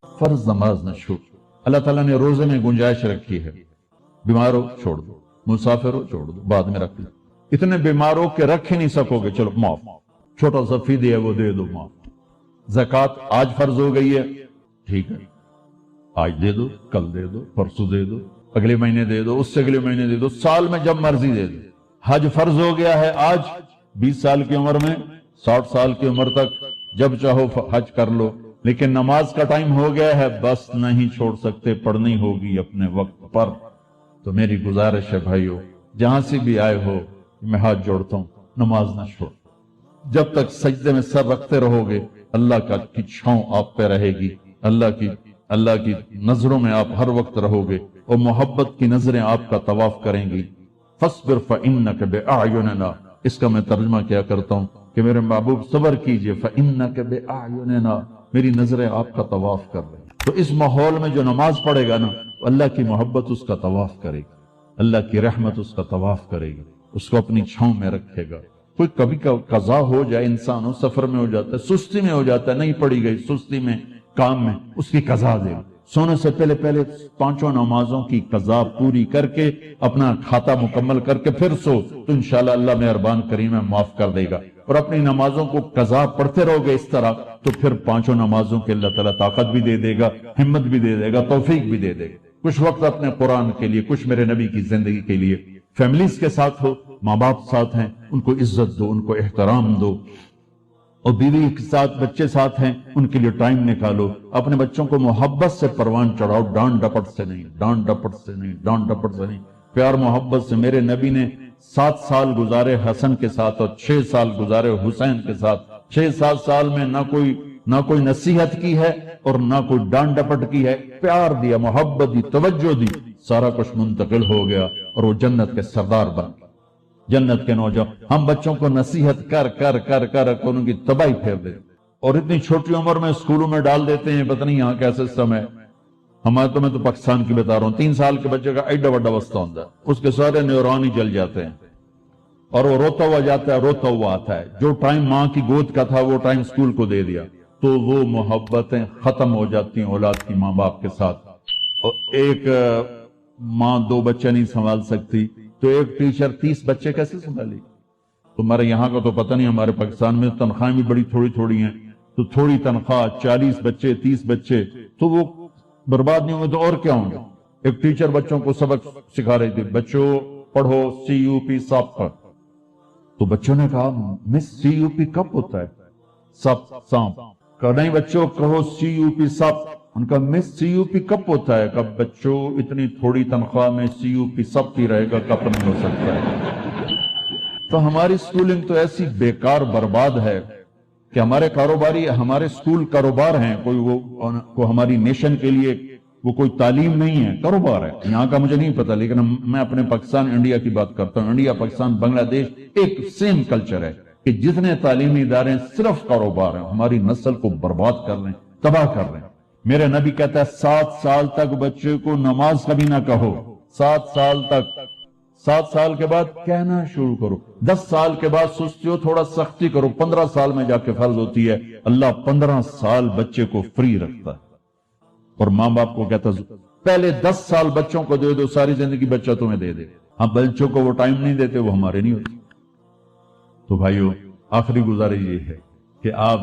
فرض نماز نہ چھوڑ. اللہ تعالیٰ نے روزے میں گنجائش رکھی ہے. بیمار ہو چھوڑ دو، مسافر ہو چھوڑ دو، بعد میں رکھ لو. اتنے بیماروں کے رکھ ہی نہیں سکو گے، چلو معاف. چھوٹا سا فدیہ ہے وہ دے دو، معاف. زکوٰۃ آج فرض ہو گئی ہے، ٹھیک ہے، آج دے دو، کل دے دو، پرسوں دے دو، اگلے مہینے دے دو، اس سے اگلے مہینے دے دو، سال میں جب مرضی دے دو. حج فرض ہو گیا ہے آج، 20 سال کی عمر میں 60 سال کی عمر تک جب چاہو حج کر لو. لیکن نماز کا ٹائم ہو گیا ہے، بس نہیں چھوڑ سکتے، پڑھنی ہوگی اپنے وقت پر. تو میری گزارش ہے بھائیو، جہاں سے بھی آئے ہو، میں ہاتھ جوڑتا ہوں، نماز نہ چھوڑ. جب تک سجدے میں سر رکھتے رہو گے، اللہ کی چھاؤں آپ پہ رہے گی، اللہ کی نظروں میں آپ ہر وقت رہو گے، اور محبت کی نظریں آپ کا طواف کریں گی. فاصبر فإنک بأعیننا، اس کا میں ترجمہ کیا کرتا ہوں کہ میرے محبوب صبر کیجئے، فإنک بأعیننا، میری نظریں آپ کا طواف کر رہی ہیں. تو اس ماحول میں جو نماز پڑھے گا نا، اللہ کی محبت اس کا طواف کرے گی، اللہ کی رحمت اس کا طواف کرے گی، اس کو اپنی چھاؤں میں رکھے گا. کوئی کبھی قضا ہو جائے، انسان ہو سفر میں ہو جاتا ہے، سستی میں ہو جاتا ہے، نہیں پڑھی گئی، سستی میں کام میں، اس کی قضا دے. سونے سے پہلے 5 نمازوں کی قضا پوری کر کے اپنا کھاتا مکمل کر کے پھر سو، تو انشاءاللہ اللہ مہربان کریم ہے، معاف کر دے گا. اور اپنی نمازوں کو قضا پڑھتے رہو گے اس طرح، تو پھر 5 نمازوں کے اللہ تعالیٰ طاقت بھی دے دے گا، ہمت بھی دے دے گا، توفیق بھی دے دے گا. کچھ وقت اپنے قرآن کے لیے، کچھ میرے نبی کی زندگی کے لیے. فیملیز کے ساتھ ہو، ماں باپ ساتھ ہیں، ان کو عزت دو، ان کو احترام دو. اور بیوی کے ساتھ، بچے ساتھ ہیں، ان کے لیے ٹائم نکالو. اپنے بچوں کو محبت سے پروان چڑھاؤ، ڈانٹ ڈپٹ سے نہیں، ڈانٹ ڈپٹ سے نہیں، ڈانٹ ڈپٹ سے نہیں، پیار محبت سے. میرے نبی نے 7 سال گزارے حسن کے ساتھ اور 6 سال گزارے حسین کے ساتھ. 6-7 سال میں نہ کوئی نصیحت کی ہے اور نہ کوئی ڈانٹ ڈپٹ کی ہے، پیار دیا، محبت دی، توجہ دی، سارا کچھ منتقل ہو گیا اور وہ جنت کے سردار بن گئے، جنت کے نوجوان. ہم بچوں کو نصیحت کر ان کی تباہی پھیر دیتے، اور اتنی چھوٹی عمر میں اسکولوں میں ڈال دیتے ہیں. پتہ نہیں یہاں کیا سسٹم ہے. میں تو پاکستان کی بتا رہا ہوں. 3 سال کے بچے کا ایڈا بڑا وسطہ ہوتا ہے، اس کے سارے نیورون ہی جل جاتے ہیں، اور وہ روتا ہوا جاتا ہے، روتا ہوا آتا ہے. جو ٹائم ماں کی گود کا تھا وہ ٹائم اسکول کو دے دیا، تو وہ محبتیں ختم ہو جاتی ہیں اولاد کی ماں باپ کے ساتھ. اور ایک ماں 2 بچے نہیں سنبھال سکتی، تو ایک ٹیچر 30 بچے کیسے سنبھالی؟ تمہارے یہاں کا تو پتہ نہیں، ہمارے پاکستان میں تنخواہیں بھی بڑی تھوڑی ہیں، تو تھوڑی تنخواہ، 40 بچے، 30 بچے، تو وہ برباد نہیں ہوئے تو اور کیا ہوں گے؟ ایک ٹیچر بچوں کو سبق سکھا رہی تھی، بچوں پڑھو CUP سب پر. تو بچوں نے کہا مس CUP کب ہوتا ہے؟ سانپ. کہا نہیں بچوں کہو CUP سب. ان کا مس CUP کب ہوتا ہے؟ کب بچوں اتنی تھوڑی تنخواہ میں CUP سب کی رہے گا، کب نہیں ہو سکتا ہے. تو ہماری سکولنگ تو ایسی بیکار برباد ہے کہ ہمارے کاروباری، ہمارے سکول کاروبار ہیں. کوئی ہماری نیشن کے لیے وہ کوئی تعلیم نہیں ہے، کاروبار ہے. یہاں کا مجھے نہیں پتا، لیکن میں اپنے پاکستان انڈیا کی بات کرتا ہوں. انڈیا، پاکستان، بنگلہ دیش ایک سیم کلچر ہے کہ جتنے تعلیمی ادارے صرف کاروبار ہیں، ہماری نسل کو برباد کر رہے ہیں، تباہ کر رہے ہیں. میرے نبی کہتا ہے 7 سال تک بچے کو نماز کبھی نہ کہو، 7 سال تک. 7 سال کے بعد کہنا شروع کرو. 10 سال کے بعد سستی ہو، تھوڑا سختی کرو. 15 سال میں جا کے فرض ہوتی ہے. اللہ 15 سال بچے کو فری رکھتا ہے، اور ماں باپ کو کہتا ہے پہلے 10 سال بچوں کو دے دو، ساری زندگی بچہ تمہیں دے دے. ہم بچوں کو وہ ٹائم نہیں دیتے، وہ ہمارے نہیں ہوتے. تو بھائیو، آخری گزارش یہ ہے کہ آپ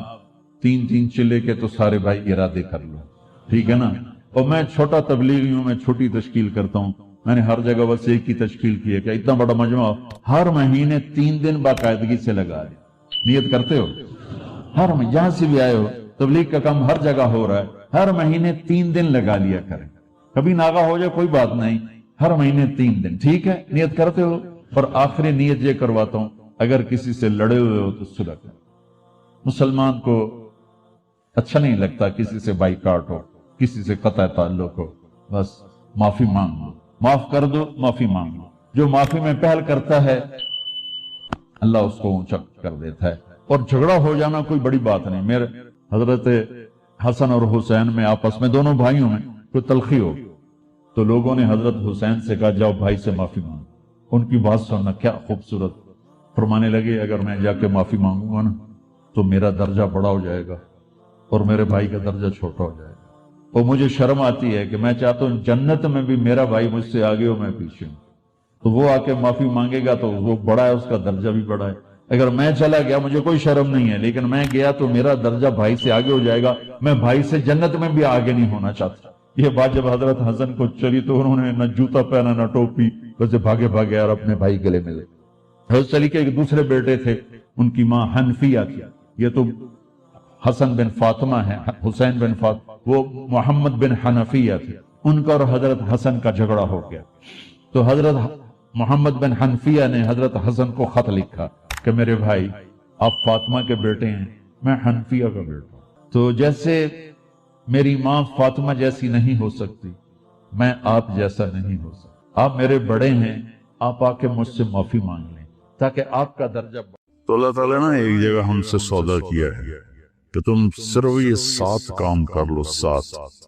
3 چلے کے تو سارے بھائی ارادے کر لو، ٹھیک ہے نا. اور میں چھوٹا تبلیغی ہوں، میں چھوٹی تشکیل کرتا ہوں. میں نے ہر جگہ بس ایک کی تشکیل کی ہے کہ اتنا بڑا مجمع ہر مہینے 3 دن باقاعدگی سے لگا ہے. نیت کرتے ہو؟ ہر جہاں سے بھی آئے ہو، تبلیغ کا کام ہر جگہ ہو رہا ہے، ہر مہینے 3 دن لگا لیا کریں. کبھی ناغا ہو جائے کوئی بات نہیں، ہر مہینے 3 دن، ٹھیک ہے؟ نیت کرتے ہو؟ اور آخری نیت یہ کرواتا ہوں، اگر کسی سے لڑے ہوئے ہو تو صلح کرو. مسلمان کو اچھا نہیں لگتا کسی سے بائیکاٹ ہو، کسی سے قطع تعلق ہو. بس معافی مانگ لو، معاف کر دو، معافی مانگ لو. جو معافی میں پہل کرتا ہے اللہ اس کو اونچا کر دیتا ہے. اور جھگڑا ہو جانا کوئی بڑی بات نہیں. میرے حضرت حسن اور حسین میں آپس میں دونوں بھائیوں میں کوئی تلخی ہو تو لوگوں نے حضرت حسین سے کہا جاؤ بھائی سے معافی مانگو. ان کی بات سننا کیا خوبصورت. فرمانے لگے اگر میں جا کے معافی مانگوں گا نا تو میرا درجہ بڑا ہو جائے گا اور میرے بھائی کا درجہ چھوٹا ہو جائے گا. اور مجھے شرم آتی ہے کہ میں چاہتا ہوں جنت میں بھی میرا بھائی مجھ سے آگے ہو میں پیچھے ہوں، تو وہ آ کے معافی مانگے گا تو وہ بڑا ہے، اس کا درجہ بھی بڑا ہے۔ اگر میں چلا گیا مجھے کوئی شرم نہیں ہے، لیکن میں گیا تو میرا درجہ بھائی سے آگے ہو جائے گا، میں بھائی سے جنت میں بھی آگے نہیں ہونا چاہتا۔ یہ بات جب حضرت حسن کو چلی تو انہوں نے نہ جوتا پہنا نہ ٹوپی، ویسے بھاگے بھاگے اور اپنے بھائی گلے ملے۔ حضرت علی کے ایک دوسرے بیٹے تھے، ان کی ماں حنفیہ تھی، یہ تو حسن بن فاطمہ ہے، حسین بن فاطمہ، وہ محمد بن حنفیہ تھے، ان کا اور حضرت حسن کا جھگڑا ہو گیا، تو حضرت محمد بن حنفیہ نے حضرت حسن کو خط لکھا کہ میرے بھائی آپ فاطمہ کے بیٹے ہیں، میں حنفیہ کا بیٹا ہوں، تو جیسے میری ماں فاطمہ جیسی نہیں ہو سکتی، میں آپ جیسا نہیں ہو سکتا، آپ میرے بڑے ہیں، آپ آ کے مجھ سے معافی مانگ لیں تاکہ آپ کا درجہ بڑھے۔ تو اللہ تعالیٰ نے ایک جگہ ہم سے سودا کیا ہے کہ تم صرف یہ 7 کام کر لو، 7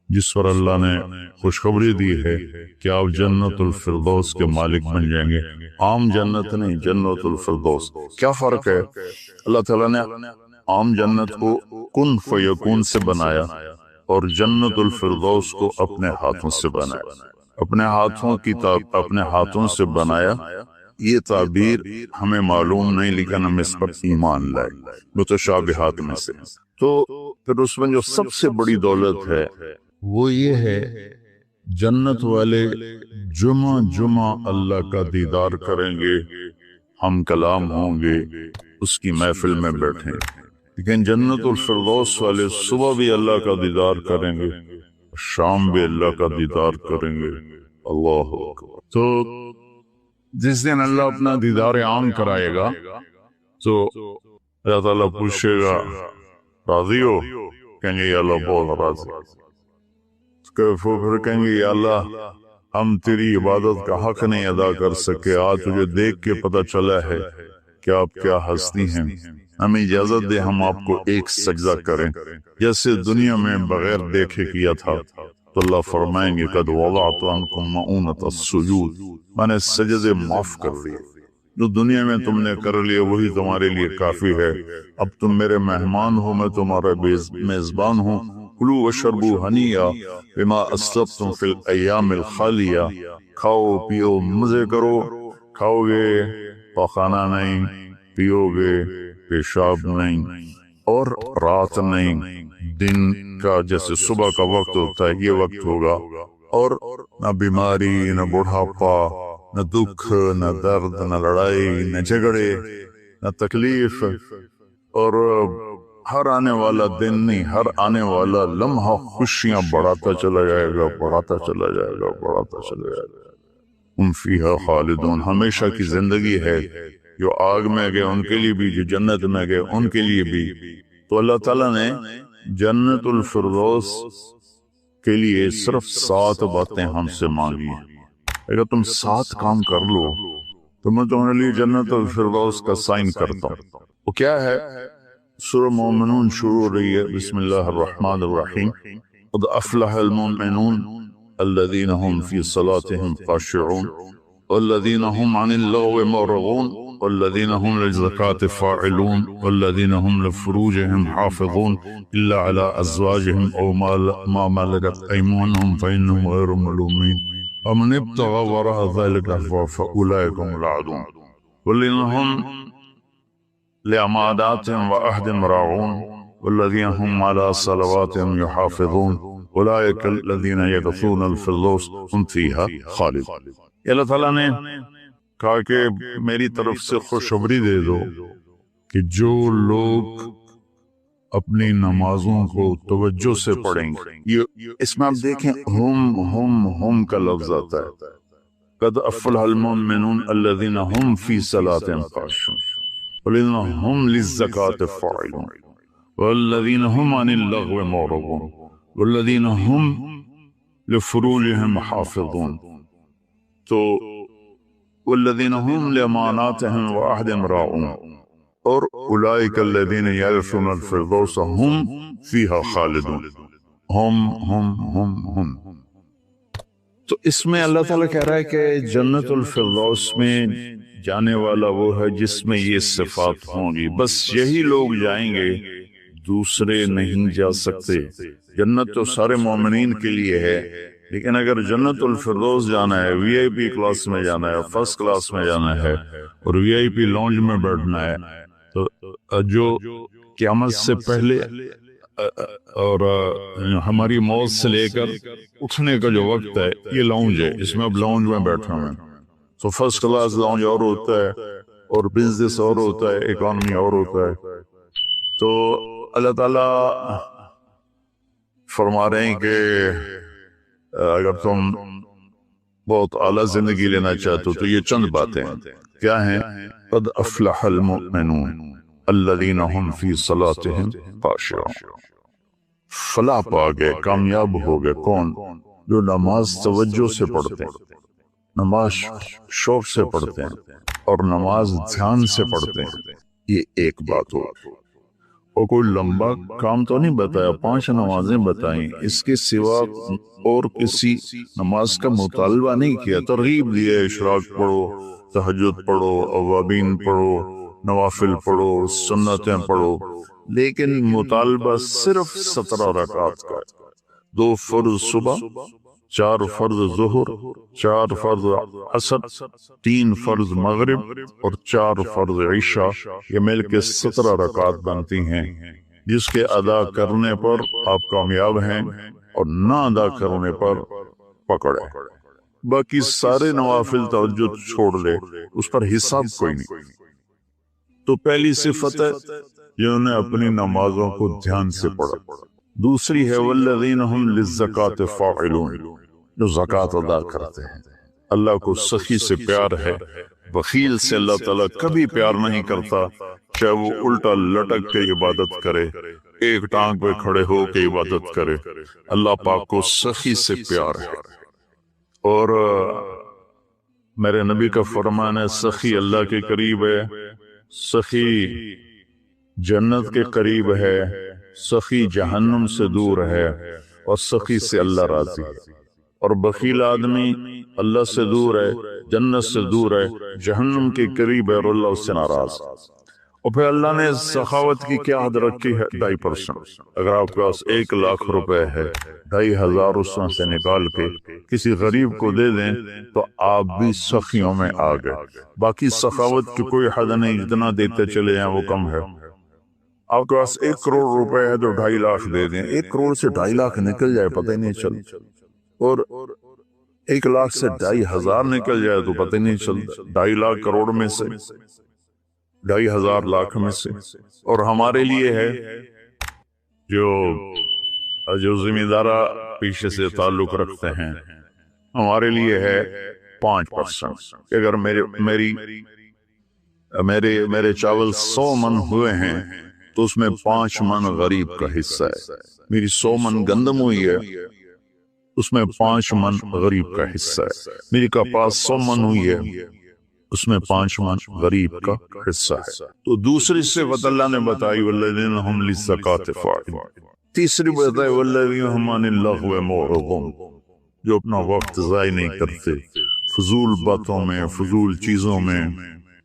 جس پر اللہ نے خوشخبری دی ہے کہ آپ جنت الفردوس کے مالک بن جائیں گے۔ عام جنت نہیں، جنت الفردوس۔ کیا فرق ہے؟ اللہ تعالیٰ نے عام جنت کو کن فیکون سے بنایا اور جنت الفردوس کو اپنے ہاتھوں سے بنایا، اپنے ہاتھوں سے بنایا۔ یہ تعبیر ہمیں معلوم نہیں، لیکن ہم اس پر ایمان لائے، متشابہات میں سے۔ تو پھر اس میں جو سب سے بڑی دولت ہے وہ یہ ہے، جنت والے جمعہ اللہ کا دیدار کریں گے، ہم کلام ہوں گے، اس کی محفل میں بیٹھیں گے۔ لیکن جنت الفردوس والے صبح بھی اللہ کا دیدار کریں گے، شام بھی اللہ کا دیدار کریں گے۔ اللہ اکبر۔ تو جس دن اللہ اپنا دیدار عام کرائے گا تو اللہ تعالیٰ پوچھے گا راضی ہو؟ کہیں گے یا اللہ بہت راضی۔ پھر کہیں گے یا اللہ ہم تیری عبادت کا حق نہیں ادا کر سکے، آج تجھے دیکھ کے پتہ چلا ہے کہ آپ کیا ہستی ہیں، ہمیں اجازت دے ہم آپ کو ایک سجدہ کریں جیسے دنیا میں بغیر دیکھے کیا تھا۔ تو اللہ فرمائیں گے قد وضعت عنکم مؤونۃ السجود، میں نے سجدے معاف کر دیے، جو دنیا میں تم نے کر لیے وہی تمہارے لیے کافی ہے، اب تم میرے مہمان ہو، میں تمہارا میزبان ہوں، کلوا واشربوا ہنیئا بما اسلفتم فی الایام الخالیہ، کھاؤ پیو مزے کرو، کھاؤ گے پخانہ نہیں، پیو گے پیشاب نہیں، اور رات نہیں، دن کا جیسے صبح کا وقت ہوتا ہے یہ وقت ہوگا، اور نہ بیماری، نہ بڑھاپا، نہ دکھ، نہ درد، نہ لڑائی، نہ جھگڑے، نہ تکلیف، اور ہر آنے والا دن نہیں، ہر آنے والا لمحہ خوشیاں بڑھاتا چلا جائے گا، بڑھاتا چلا جائے گا، بڑھاتا چلا جائے گا۔ ہم فیہا خالدون، ہمیشہ کی زندگی ہے، جو آگ میں گئے ان کے لیے بھی، جو جنت میں گئے ان کے لیے بھی۔ تو اللہ تعالیٰ نے جنت الفردوس کے لیے صرف 7 باتیں ہم سے مانگی ہیں۔ اگر تم 7 کام کر لو تو میں تمہارے لیے جنت الفردوس کا سائن کرتا ہوں۔ وہ کیا ہے؟ سورہ مومنون شروع رہی ہے، بسم اللہ الرحمن الرحیم، قد افلح المؤمنون الذین هم فی صلاتهم خاشعون والذین هم عن اللغو معرضون والذین هم للزکاة فاعلون والذین هم لفروجهم حافظون الا على ازواجهم او ما ملكت ايمانهم فانهم غیر ملومین ومن ابتغى وراء ذلك فاولئک هم العادون والذین هم لأماناتهم وعهدهم راعون والذین هم على صلواتهم يحافظون اولئک الذین یرثون الفردوس هم فیها خالدون۔ اللہ تعالیٰ نے کہا کہ میری طرف سے خوشخبری دے دو کہ جو لوگ اپنی نمازوں کو توجہ سے پڑھیں گے، اس میں آپ دیکھیں ہم کا لفظ آتا ہے، قد افلح المؤمنون الذین هم فی صلاتهم خاشعون والذین هم للزکاة فاعلون والذین هم عن اللغو معرضون والذین هم لفروجهم حافظون، تو والذین هم لأماناتهم وعهدهم راعون، اور اولئک الذین یرثون الفردوس هم فیها خالدون۔ ہم تو اس میں اللہ تعالیٰ کہہ رہا ہے کہ جنت الفردوس میں جانے والا وہ ہے جس میں یہ صفات ہوں گی، بس یہی لوگ جائیں گے دوسرے نہیں جا سکتے۔ جنت تو سارے مومنین کے لیے ہے، لیکن اگر جنت الفردوس جانا ہے، وی آئی پی کلاس میں جانا ہے، فرسٹ کلاس میں جانا ہے اور وی آئی پی لانج میں بیٹھنا ہے، تو جو قیامت سے پہلے اور ہماری موت سے لے کر اٹھنے کا جو وقت ہے، یہ لاؤنج ہے، اس میں اب لاؤنج میں بیٹھا ہوں۔ تو فرسٹ کلاس لاؤنج اور ہوتا ہے اور بزنس اور ہوتا ہے، اکانومی اور ہوتا ہے۔ تو اللہ تعالیٰ فرما رہے ہیں کہ اگر تم بہت اعلیٰ زندگی لینا چاہتے ہو تو یہ چند باتیں کیا ہیں؟ قد افلح المؤمنون الذین هم فی صلاتهم خاشعون۔ فلاح پا گئے، کامیاب ہو گئے کون؟ جو نماز توجہ سے پڑھتے ہیں، نماز شوق سے پڑھتے ہیں اور نماز دھیان سے پڑھتے ہیں۔ یہ ایک بات ہو، اور کوئی لمبا کام تو نہیں بتایا، 5 نمازیں بتائیں، اس کے سوا اور کسی نماز کا مطالبہ نہیں کیا، ترغیب دی ہے، اشراق پڑھو، تہجد پڑھو، اوابین پڑھو، نوافل پڑھو، سنتیں پڑھو، لیکن مطالبہ صرف 17 رکعات کا ہے۔ 2 فرض صبح، 4 فرض ظہر، 4 فرض عصر، 3 فرض مغرب اور 4 فرض عشاء، یہ مل کے 17 رکعات بنتی ہیں، جس کے ادا کرنے پر آپ کامیاب ہیں اور نہ ادا کرنے پر پکڑے۔ باقی سارے نوافل تہجد چھوڑ لے، اس پر حساب کوئی نہیں۔ تو پہلی صفت ہے جنہوں نے اپنی نمازوں کو دھیان سے پڑھا۔ دوسری ہے والذین هم للزکاة فاعلون، جو زکوٰۃ ادا کرتے ہیں۔ اللہ کو سخی سے پیار ہے، بخیل سے اللہ تعالیٰ کبھی پیار نہیں کرتا، چاہے وہ الٹا لٹک کے عبادت کرے، ایک ٹانگ پہ کھڑے ہو کے عبادت کرے، اللہ پاک کو سخی سے پیار ہے۔ اور میرے نبی کا فرمان ہے سخی اللہ کے قریب ہے، سخی جنت کے قریب ہے، سخی جہنم سے دور ہے، اور سخی سے اللہ راضی ہے۔ اور بخیل آدمی اللہ سے دور ہے، جنت سے دور ہے، جہنم کے قریب ہے اور اللہ اس سے ناراض۔ اور پھر اللہ نے سخاوت کی کیا حد رکھی ہے؟ 2.5%۔ اگر آپ کے پاس 1 لاکھ روپے ہے، 2,500 اس میں سے نکال کے کسی غریب کو دے دیں تو آپ بھی سخیوں میں آ گئے۔ باقی سخاوت کی کوئی حد نہیں، جتنا دیتے چلے جائیں وہ کم ہے۔ آپ کے پاس 1 کروڑ روپے ہے تو 2.5 لاکھ دے دیں، 1 کروڑ سے 2.5 لاکھ نکل جائے پتہ ہی نہیں چلتا، اور 1 لاکھ سے 2,500 نکل جائے تو پتہ ہی نہیں چلتا، 2.5 لاکھ کروڑ میں سے، 2,500 لاکھ میں سے۔ اور ہمارے لیے ہے جو ذمہ دارہ پیشے سے تعلق رکھتے ہیں، ہمارے لیے ہے 5%۔ اگر میرے چاول 100 من ہوئے ہیں تو اس میں 5 من غریب کا حصہ ہے۔ میری 100 من گندم ہوئی ہے، اس میں 5 من غریب کا حصہ ہے۔ میری کپاس 100 من ہوئی ہے، اس میں 5 من غریب کا حصہ ہے۔ تو دوسری صفت اللہ نے بتائی والذین هم للزکاة فاعلون۔ تیسری بتائی والذین هم عن اللغو معرضون، جو اپنا وقت ضائع نہیں کرتے فضول باتوں میں، فضول چیزوں میں،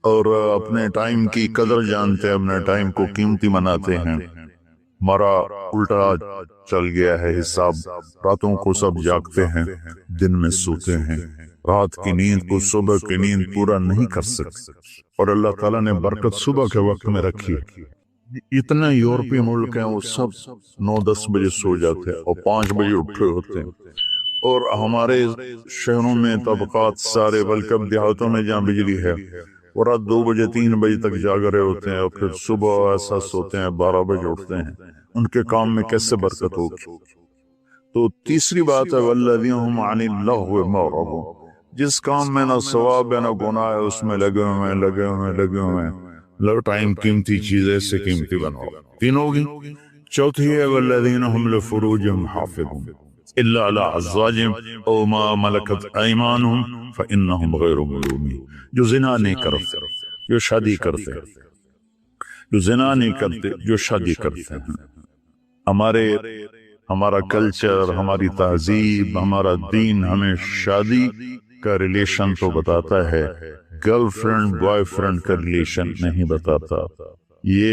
اور اپنے ٹائم کی قدر جانتے ہیں، اپنے ٹائم کو قیمتی مناتے ہیں۔ ہمارا الٹا چل گیا ہے حساب، راتوں کو سب جاگتے ہیں، دن میں سوتے ہیں، رات کی نیند کو صبح کی نیند پورا نہیں کر سکتے، اور اللہ تعالیٰ نے برکت صبح کے وقت میں رکھی ہے۔ اتنے یورپی ملک ہیں وہ سب 9-10 بجے سو جاتے ہیں اور 5 بجے اٹھے ہوتے ہیں، اور ہمارے شہروں میں طبقات سارے، بلکہ اب دیہاتوں میں جہاں بجلی ہے وہ رات 2 بجے 3 بجے تک جاگ رہے ہوتے ہیں، اور پھر صبح ایسا سوتے ہیں 12 بجے اٹھتے ہیں۔ ان کے کام میں کیسے برکت ہوگی؟ تو تیسری بات ہے والذین هم عن اللغو معرضون، جس کام میں نہ ثواب ہے نہ گناہ ہے اس میں لگے ہوئے ہیں۔ ٹائم قیمتی چیزیں سے قیمتی بناؤ۔ 3 ہوگی۔ چوتھی ہے والذین هم لفروجهم حافظون الا علی ازواجهم او ما ملکت ایمانهم فانهم غیر ملومین، جو زنا نہیں کرتے، جو شادی کرتے ہیں، جو زنا نہیں کرتے، جو شادی کرتے ہیں۔ ہمارا کلچر، ہماری تہذیب، ہمارا دین ہمیں شادی کا ریلیشن تو بتاتا ہے، گرل فرینڈ بوائے فرینڈ کا ریلیشن نہیں بتاتا۔ یہ